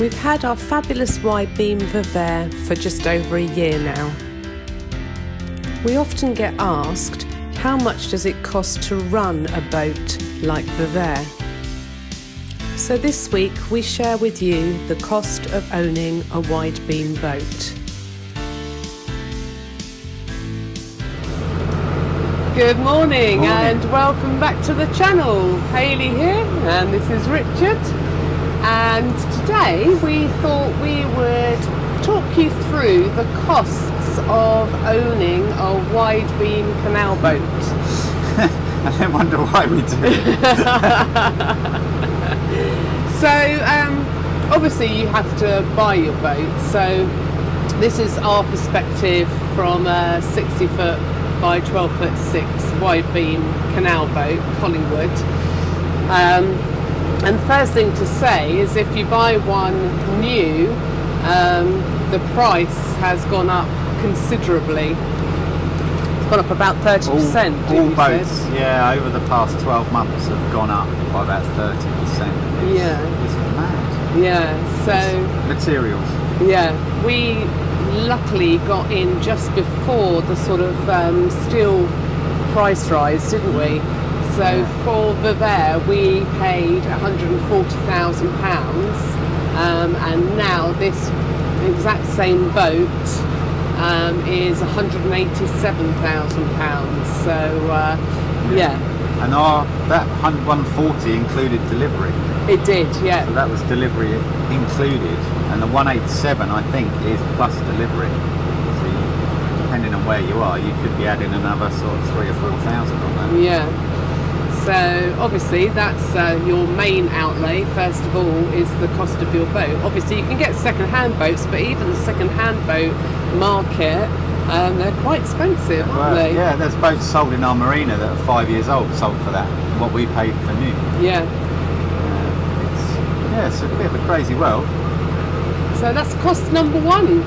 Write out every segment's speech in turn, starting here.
We've had our fabulous Widebeam Vivere for just over a year now. We often get asked, how much does it cost to run a boat like Vivere? So this week we share with you the cost of owning a Widebeam boat. Good morning and welcome back to the channel. Hayley here and this is Richard. And today we thought we would talk you through the costs of owning a Widebeam canal boat. I then wonder why we do it. So obviously you have to buy your boat. So this is our perspective from a 60 foot by 12 foot 6 Widebeam canal boat, Collingwood. And the first thing to say is if you buy one new, the price has gone up considerably. It's gone up about 30%. All boats, yeah, over the past 12 months have gone up by about 30%. Yeah. It's mad. Yeah, so... Materials. Yeah, we luckily got in just before the sort of steel price rise, didn't we? So for Vivere we paid £140,000 and now this exact same boat is £187,000. So yeah. And that 140 included delivery. It did, yeah. So that was delivery included, and the 187 I think is plus delivery. So depending on where you are, you could be adding another sort of 3,000 or 4,000 on that. Yeah. So obviously that's your main outlay. First of all is the cost of your boat. Obviously you can get second-hand boats, but even the second-hand boat market, they're quite expensive, aren't they? Yeah, there's boats sold in our marina that are 5 years old, sold for that, what we paid for new. Yeah. It's a bit of a crazy world. So that's cost number one.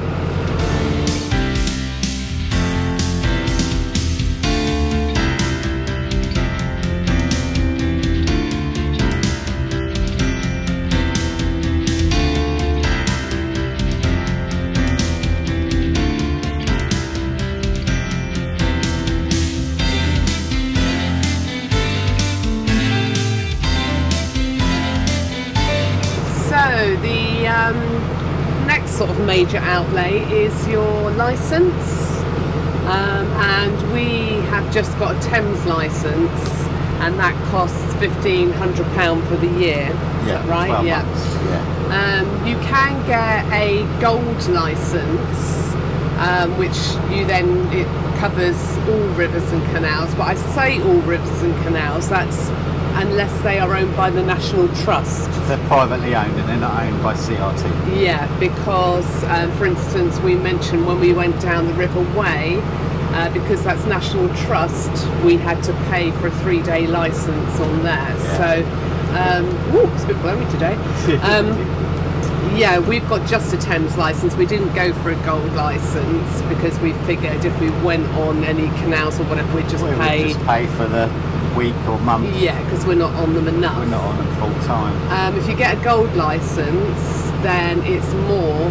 So the next sort of major outlay is your licence, and we have just got a Thames licence, and that costs £1,500 for the year. Is that right? 12 months, yeah. You can get a gold licence, which it covers all rivers and canals. But I say all rivers and canals. That's unless they are owned by the National Trust. They're privately owned and they're not owned by CRT. Yeah, because for instance we mentioned when we went down the River Whaly, because that's National Trust, we had to pay for a 3-day licence on there. Yeah. So, it's a bit blowy today. Yeah, we've got just a Thames licence. We didn't go for a gold licence because we figured if we went on any canals or whatever, we'd just pay. Just pay for the week or month. Yeah, because we're not on them enough. We're not on them full time. If you get a gold licence, then it's more,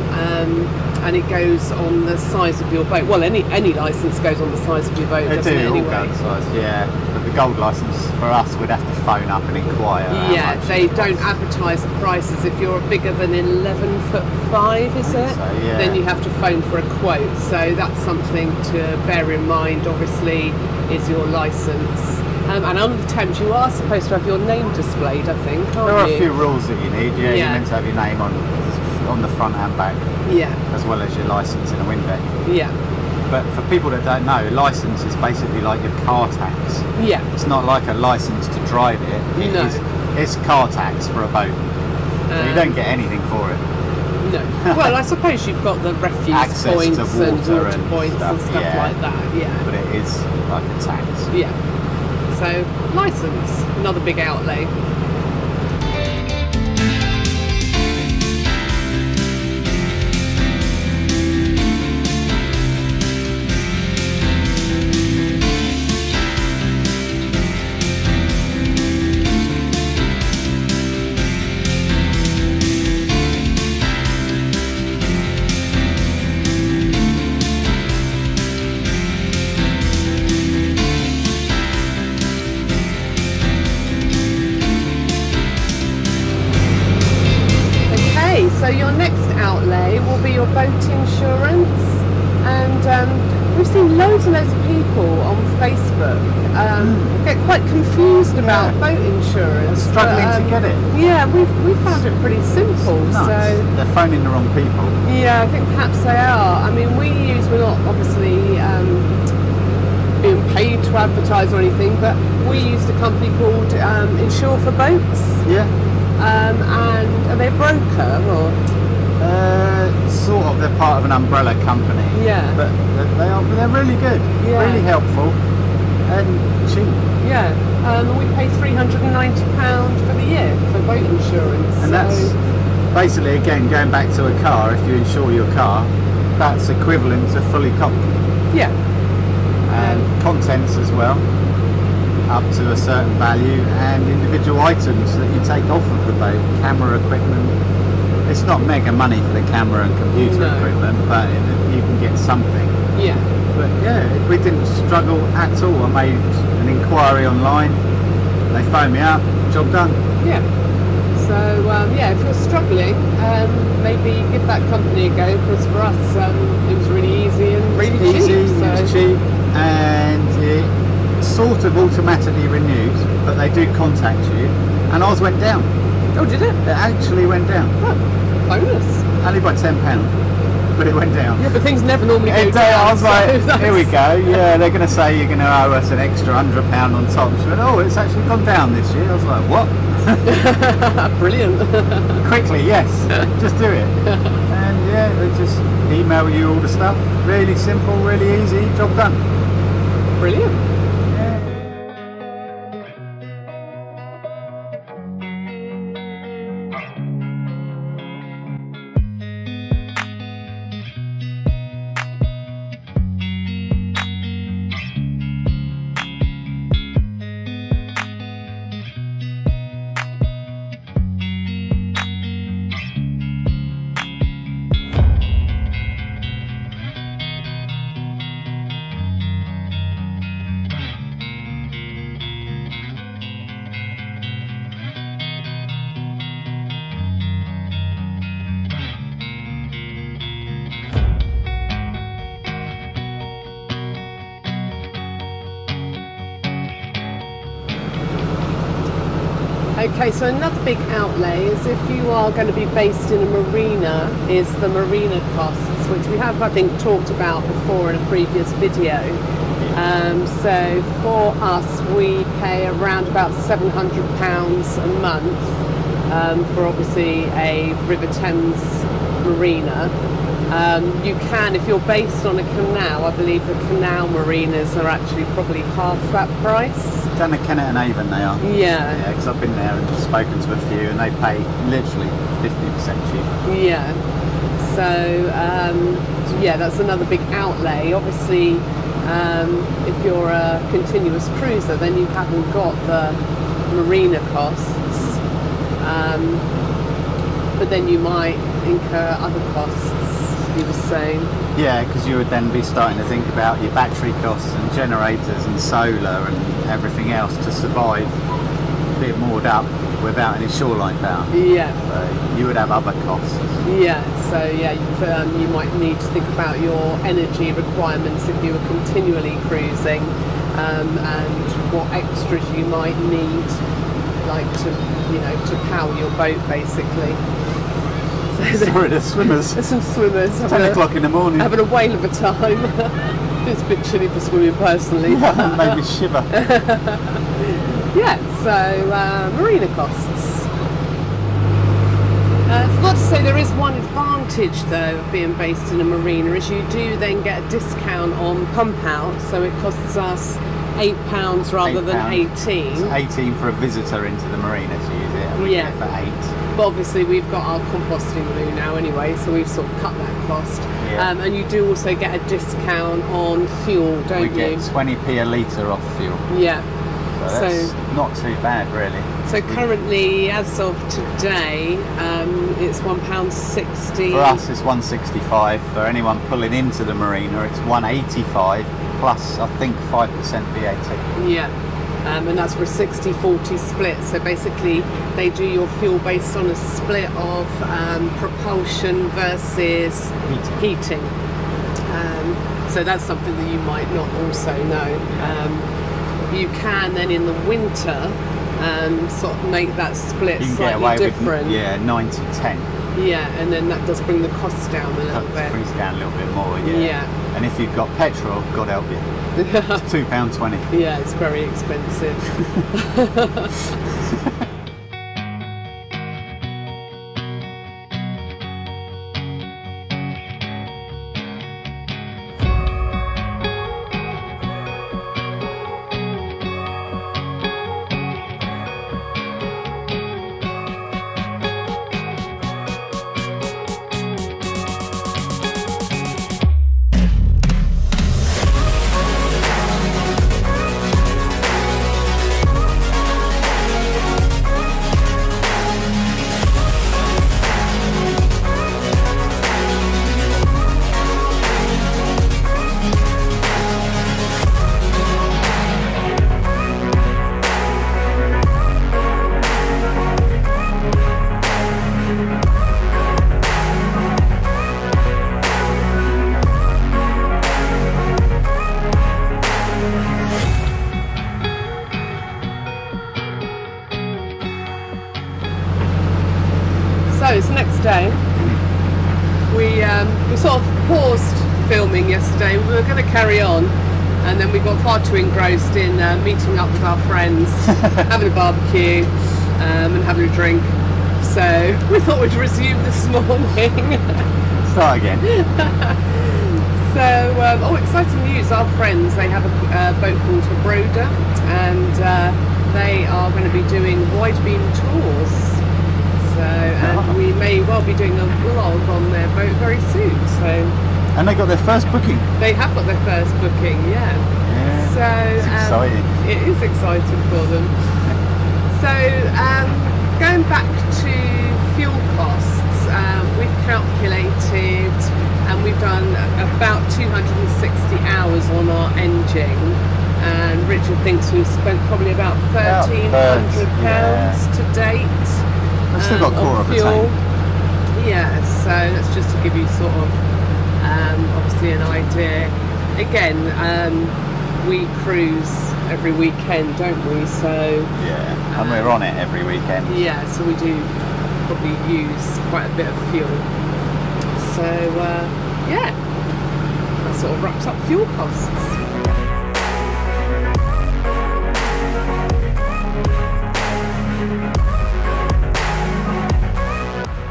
and it goes on the size of your boat. Well, any licence goes on the size of your boat, doesn't it? They do, anyway? all gun size, yeah. But the gold licence for us, we'd have to phone up and inquire. Yeah, they don't advertise the prices. If you're bigger than 11'5", is it? So, yeah. Then you have to phone for a quote. So that's something to bear in mind. Obviously, is your licence. And on the Thames, you are supposed to have your name displayed, I think, aren't you? There are a few rules that you need. Yeah, Yeah. you're meant to have your name on the front and back. Yeah. As well as your licence in a window. Yeah. But for people that don't know, licence is basically like your car tax. Yeah. It's not like a licence to drive it. It's car tax for a boat. So you don't get anything for it. No. Well, I suppose you've got the refuse access points to water and water and points stuff, and stuff like that. Yeah. But it is like a tax. Yeah. So, licence, another big outlay. So your next outlay will be your boat insurance, and we've seen loads and loads of people on Facebook get quite confused about boat insurance. Struggling to get it. Yeah, we found it pretty simple. Nuts. So They're phoning the wrong people. yeah, I think perhaps they are. I mean, we're not obviously being paid to advertise or anything, but we used a company called Insure for Boats. Yeah. And are they a broker or? Sort of. They're part of an umbrella company. Yeah. But they're really good. Yeah. Really helpful and cheap. Yeah. We pay £390 for the year for boat insurance. And that's basically, again, going back to a car. If you insure your car, that's equivalent to fully covered. Yeah. And contents as well, up to a certain value, and individual items that you take off of the boat, camera equipment. It's not mega money for the camera and computer equipment, but you can get something. Yeah. But yeah, we didn't struggle at all. I made an inquiry online, they phoned me up, job done. Yeah. So yeah, if you're struggling, maybe give that company a go, because for us it was really easy and really cheap. It was cheap, and it sort of automatically renews, but they do contact you, and ours went down. Oh, did it? It actually went down. Oh, bonus. Only by £10, but it went down. Yeah, but things never normally go down. I was like, so here we go. Yeah, they're going to say you're going to owe us an extra £100 on top. She went, oh, it's actually gone down this year. I was like, what? Brilliant. Quickly, yes, just do it. And yeah, they just email you all the stuff. Really simple, really easy, job done. Brilliant. Okay, so another big outlay is if you are going to be based in a marina, is the Marina Costs, which we have, I think, talked about before in a previous video. So for us, we pay around about £700 a month for obviously a River Thames marina. You can, if you're based on a canal, I believe the canal marinas are actually probably half that price. Down at Kennet and Avon they are. Yeah. Yeah, because I've been there and spoken to a few, and they pay literally 50% cheaper. Yeah. So yeah, that's another big outlay. Obviously, if you're a continuous cruiser, then you haven't got the marina costs, but then you might incur other costs, you were saying. Yeah, because you would then be starting to think about your battery costs and generators and solar and everything else to survive a bit moored up without any shoreline power. Yeah. So you would have other costs. Yeah, so yeah, you might need to think about your energy requirements if you were continually cruising, and what extras you might need, like to power your boat basically. Sorry, there's swimmers. There's some swimmers. 10 o'clock in the morning. Having a whale of a time. It's a bit chilly for swimming personally. Yeah, made me shiver. Yeah, so Marina Costs. I forgot to say there is one advantage though of being based in a marina, is you do then get a discount on pump out, so it costs us £8 rather than 18. It's 18 for a visitor into the marina to use it, and we get it for 8. But obviously we've got our composting loo now anyway, so we've sort of cut that cost. Yeah. And you do also get a discount on fuel, don't you? We get 20p a litre off fuel. Yeah. So that's not too bad, really. So currently, as of today, it's £1.60. For us, it's £1.65. For anyone pulling into the marina, it's £1.85 plus, I think, 5% VAT. Yeah. and that's for a 60-40 split. So basically they do your fuel based on a split of propulsion versus heating. So that's something that you might not also know. You can then in the winter sort of make that split slightly different. With, yeah, 90-10. Yeah, and then that does bring the costs down a little bit. Brings it down a little bit more, yeah. And if you've got petrol, God help you. It's £2.20. Yeah, it's very expensive. So it's the next day. We sort of paused filming yesterday. We were going to carry on, and then we got far too engrossed in meeting up with our friends, having a barbecue, and having a drink. So we thought we'd resume this morning. Start again. So, exciting news! Our friends, they have a boat called Vivere, and they are going to be doing Widebeam tours. So, and we may well be doing a vlog on their boat very soon. So, and they got their first booking. They have got their first booking, yeah. So it's exciting. It is exciting for them. So, going back to fuel costs, we've calculated, and we've done about 260 hours on our engine. And Richard thinks we've spent probably about £1,300 to date. I've still got a quarter of a tank. Yeah, so that's just to give you sort of obviously an idea. Again, we cruise every weekend, don't we? So yeah, and we're on it every weekend. Yeah, so we do probably use quite a bit of fuel. So yeah, that sort of wraps up fuel costs.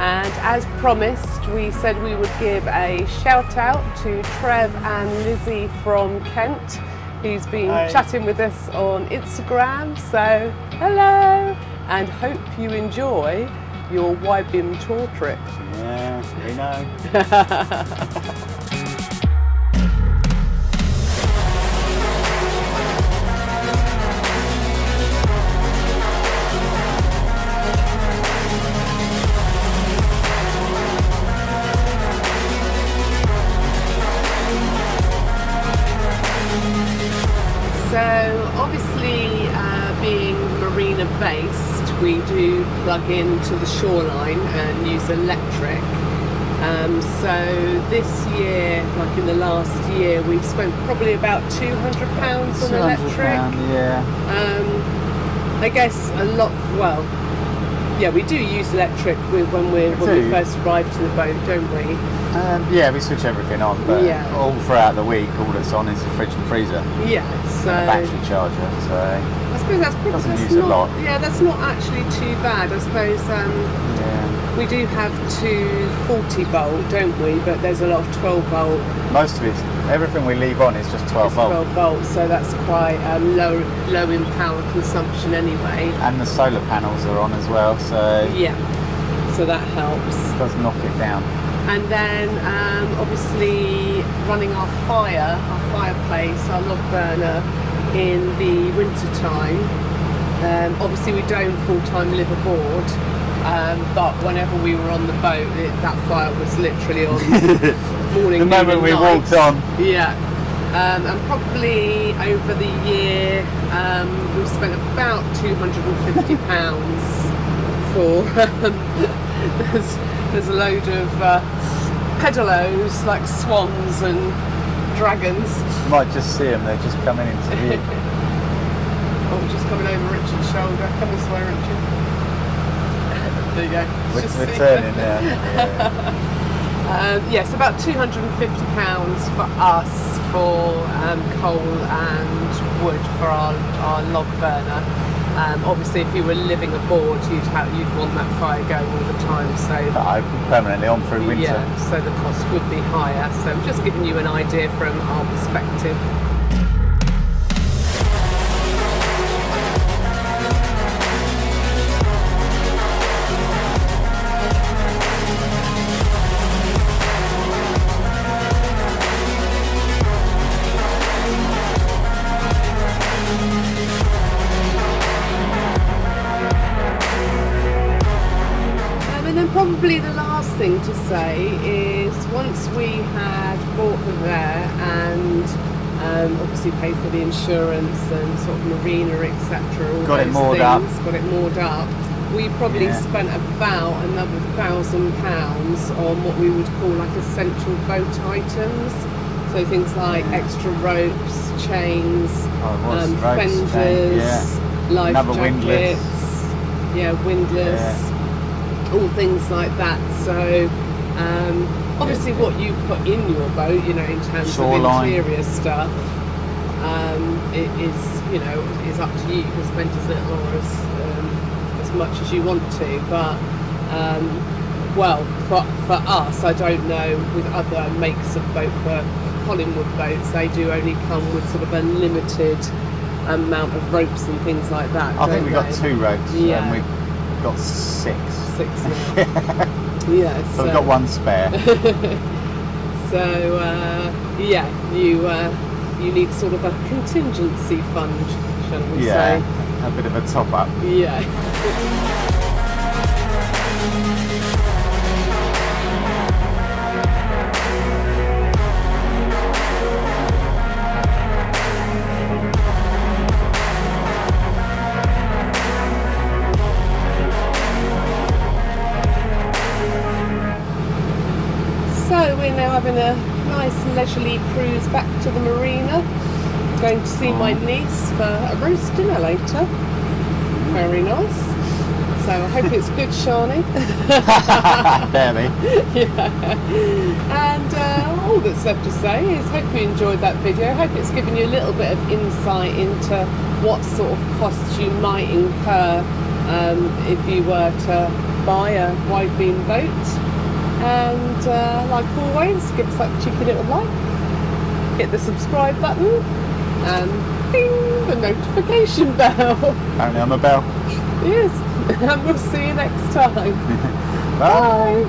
And as promised, we said we would give a shout out to Trev and Lizzie from Kent, who's been chatting with us on Instagram. So hello, and hope you enjoy your Widebeam tour trip. Yeah, we know. So obviously being marina based, we do plug into the shoreline and use electric. So this year, like in the last year, we've spent probably about £200 on electric. Yeah. I guess a lot, well, yeah, we do use electric when we first arrive to the boat, don't we? Yeah, we switch everything on, but all throughout the week, all that's on is the fridge and freezer. Yeah, so and a battery charger. So I suppose that's probably a lot. Yeah, that's not actually too bad. I suppose we do have two 40-volt, don't we? But there's a lot of 12-volt. Most of it, everything we leave on is just 12-volt. 12-volt, so that's quite low in power consumption anyway. And the solar panels are on as well, so yeah, so that helps. It does knock it down. And then obviously running our fireplace, our log burner in the winter time. Obviously we don't full-time live aboard, but whenever we were on the boat, that fire was literally on morning, the moment we walked on. Yeah, And probably over the year we've spent about £250 for there's a load of pedalos like swans and dragons. You might just see them, they're just coming into view. Oh, just coming over Richard's shoulder. Come this way, Richard. There you go. We're turning now. Yeah. Yes, about £250 for us for coal and wood for our log burner. Obviously, if you were living aboard, you'd want that fire going all the time. So permanently on through winter. Yeah, so the cost would be higher. So I'm just giving you an idea from our perspective. Probably the last thing to say is once we had bought Vivere and obviously paid for the insurance and sort of marina, etc. Got it moored up. We probably spent about another £1,000 on what we would call like essential boat items. So things like extra ropes, chains, fenders, life jackets, windlass. All things like that. So obviously what you put in your boat, you know, in terms of interior stuff, it is up to you. You can spend as little or as much as you want to. But well, for us, I don't know with other makes of boat, for Collingwood boats, they do only come with sort of a limited amount of ropes and things like that. I think we got 2 ropes, yeah. and we got 6 now. Yeah, so we've got 1 spare. So yeah, you need sort of a contingency fund, shall we say? A bit of a top up. Yeah. So we're now having a nice leisurely cruise back to the marina. Going to see my niece for a roast dinner later. Very nice. So I hope it's good, Shani. Barely. Yeah. And all that's left to say is hope you enjoyed that video. Hope it's given you a little bit of insight into what sort of costs you might incur if you were to buy a Widebeam boat. And like always, give us that cheeky little like, hit the subscribe button, and ding, the notification bell. Apparently I'm a bell. Yes, and we'll see you next time. Bye.